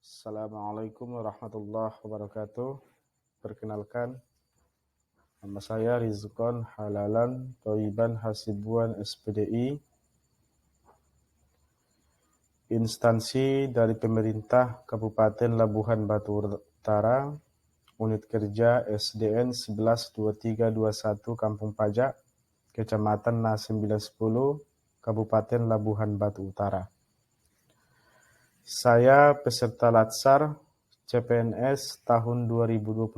Assalamualaikum warahmatullahi wabarakatuh. Perkenalkan, nama saya Rizqon Halalan Thoiban Hasibuan SPDI, instansi dari pemerintah Kabupaten Labuhan Batu Utara, unit kerja SDN 112321 Kampung Pajak, Kecamatan Na 910, Kabupaten Labuhan Batu Utara. Saya peserta Latsar CPNS tahun 2022,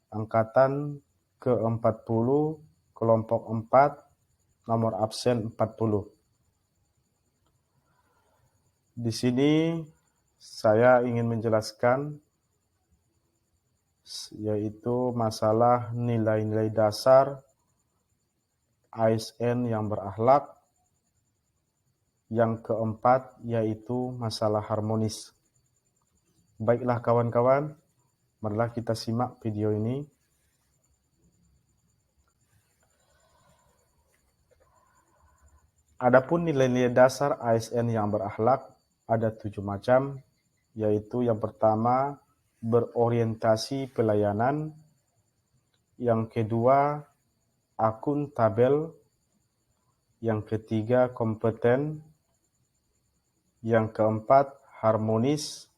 angkatan ke-40, kelompok 4, nomor absen 40. Di sini saya ingin menjelaskan yaitu masalah nilai-nilai dasar ASN yang berakhlak. Yang keempat yaitu masalah harmonis. Baiklah kawan-kawan, marilah kita simak video ini. Adapun nilai-nilai dasar ASN yang berakhlak ada 7 macam, yaitu yang pertama berorientasi pelayanan, yang kedua akuntabel, yang ketiga kompeten, yang keempat harmonis,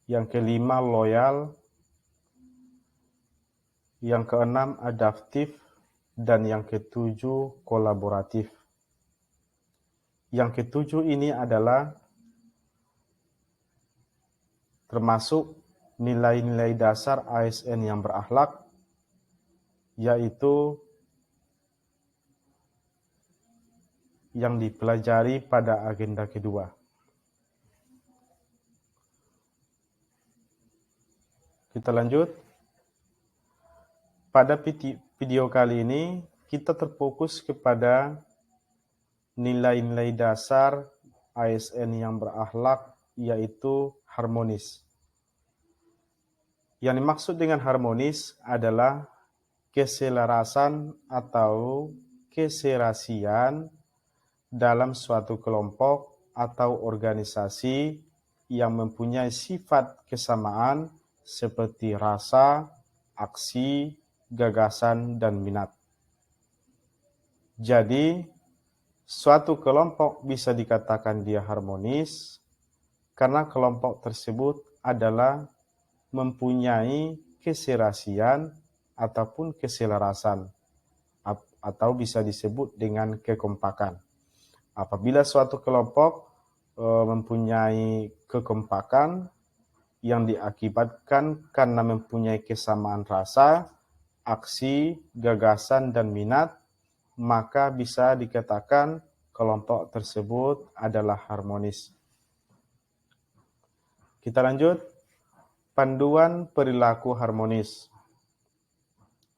yang kelima loyal, yang keenam adaptif, dan yang ketujuh kolaboratif. Yang ketujuh ini adalah termasuk nilai-nilai dasar ASN yang berakhlak, yaitu yang dipelajari pada agenda kedua. Kita lanjut. Pada video kali ini kita terfokus kepada nilai-nilai dasar ASN yang berakhlak, yaitu harmonis. Yang dimaksud dengan harmonis adalah keselarasan atau keserasian dalam suatu kelompok atau organisasi yang mempunyai sifat kesamaan seperti rasa, aksi, gagasan, dan minat. Jadi, suatu kelompok bisa dikatakan dia harmonis karena kelompok tersebut adalah mempunyai keserasian ataupun keselarasan, atau bisa disebut dengan kekompakan. Apabila suatu kelompok mempunyai kekompakan yang diakibatkan karena mempunyai kesamaan rasa, aksi, gagasan, dan minat, maka bisa dikatakan kelompok tersebut adalah harmonis. Kita lanjut. Panduan perilaku harmonis.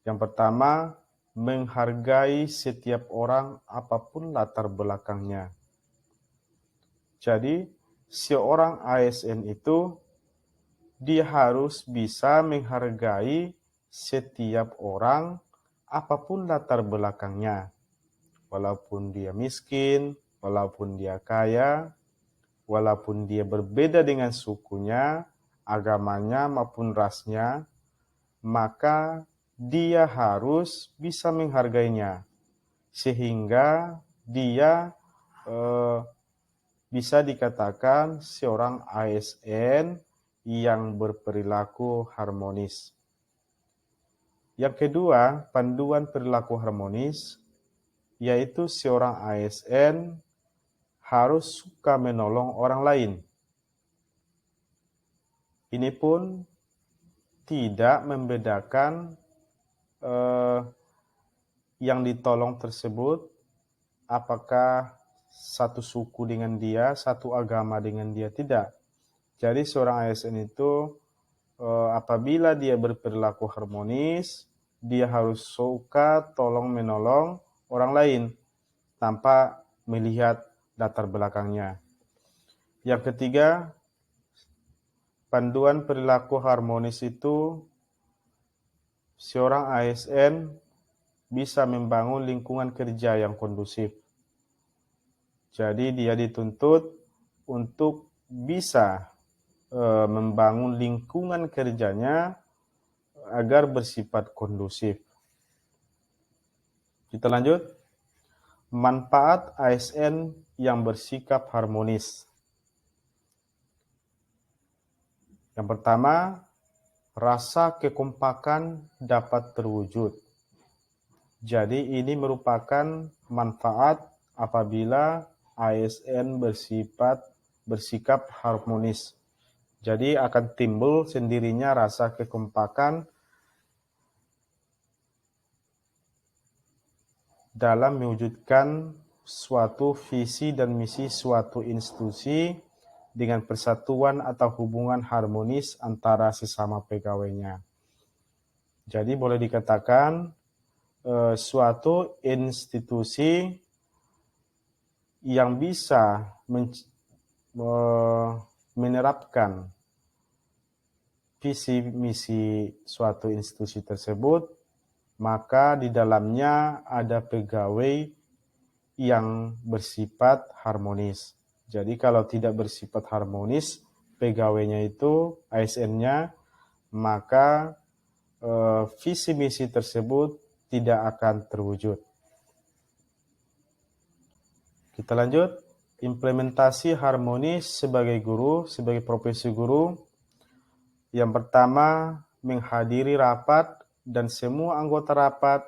Yang pertama, menghargai setiap orang apapun latar belakangnya. Jadi, seorang ASN itu dia harus bisa menghargai setiap orang apapun latar belakangnya. Walaupun dia miskin, walaupun dia kaya, walaupun dia berbeda dengan sukunya, agamanya maupun rasnya, maka dia harus bisa menghargainya sehingga dia bisa dikatakan seorang ASN yang berperilaku harmonis. Yang kedua, panduan perilaku harmonis, yaitu seorang ASN harus suka menolong orang lain. Ini pun tidak membedakan yang ditolong tersebut apakah satu suku dengan dia, satu agama dengan dia, tidak. Jadi seorang ASN itu apabila dia berperilaku harmonis, dia harus suka tolong menolong orang lain tanpa melihat latar belakangnya. Yang ketiga, panduan perilaku harmonis itu seorang ASN bisa membangun lingkungan kerja yang kondusif. Jadi dia dituntut untuk bisa membangun lingkungan kerjanya agar bersifat kondusif. Kita lanjut. Manfaat ASN yang bersikap harmonis. Yang pertama, rasa kekompakan dapat terwujud. Jadi ini merupakan manfaat apabila ASN bersikap harmonis. Jadi akan timbul sendirinya rasa kekompakan dalam mewujudkan suatu visi dan misi suatu institusi dengan persatuan atau hubungan harmonis antara sesama pegawainya. Jadi boleh dikatakan suatu institusi yang bisa menerapkan visi misi suatu institusi tersebut, maka di dalamnya ada pegawai yang bersifat harmonis. Jadi kalau tidak bersifat harmonis pegawainya itu, ASN-nya, maka visi misi tersebut tidak akan terwujud. Kita lanjut. Implementasi harmonis sebagai guru, sebagai profesi guru. Yang pertama, menghadiri rapat dan semua anggota rapat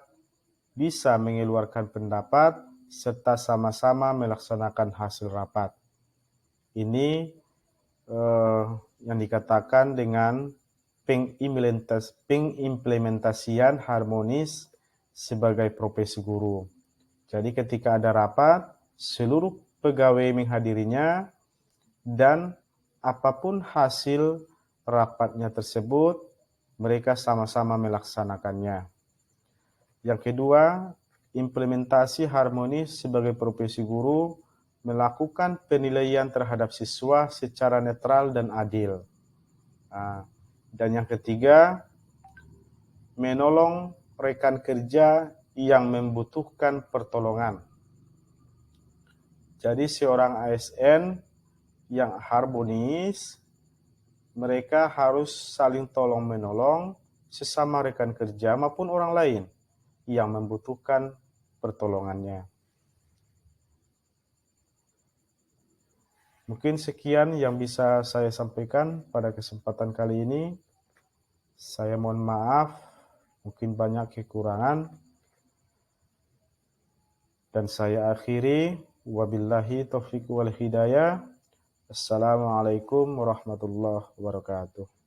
bisa mengeluarkan pendapat serta sama-sama melaksanakan hasil rapat. Ini yang dikatakan dengan pengimplementasian harmonis sebagai profesi guru. Jadi ketika ada rapat, seluruh pegawai menghadirinya dan apapun hasil rapatnya tersebut, mereka sama-sama melaksanakannya. Yang kedua, implementasi harmonis sebagai profesi guru melakukan penilaian terhadap siswa secara netral dan adil. Dan yang ketiga, menolong rekan kerja yang membutuhkan pertolongan. Jadi seorang ASN yang harmonis, mereka harus saling tolong-menolong sesama rekan kerja maupun orang lain yang membutuhkan pertolongannya. Mungkin sekian yang bisa saya sampaikan pada kesempatan kali ini. Saya mohon maaf, mungkin banyak kekurangan. Dan saya akhiri, wabillahi taufiq wal hidayah. Assalamualaikum warahmatullahi wabarakatuh.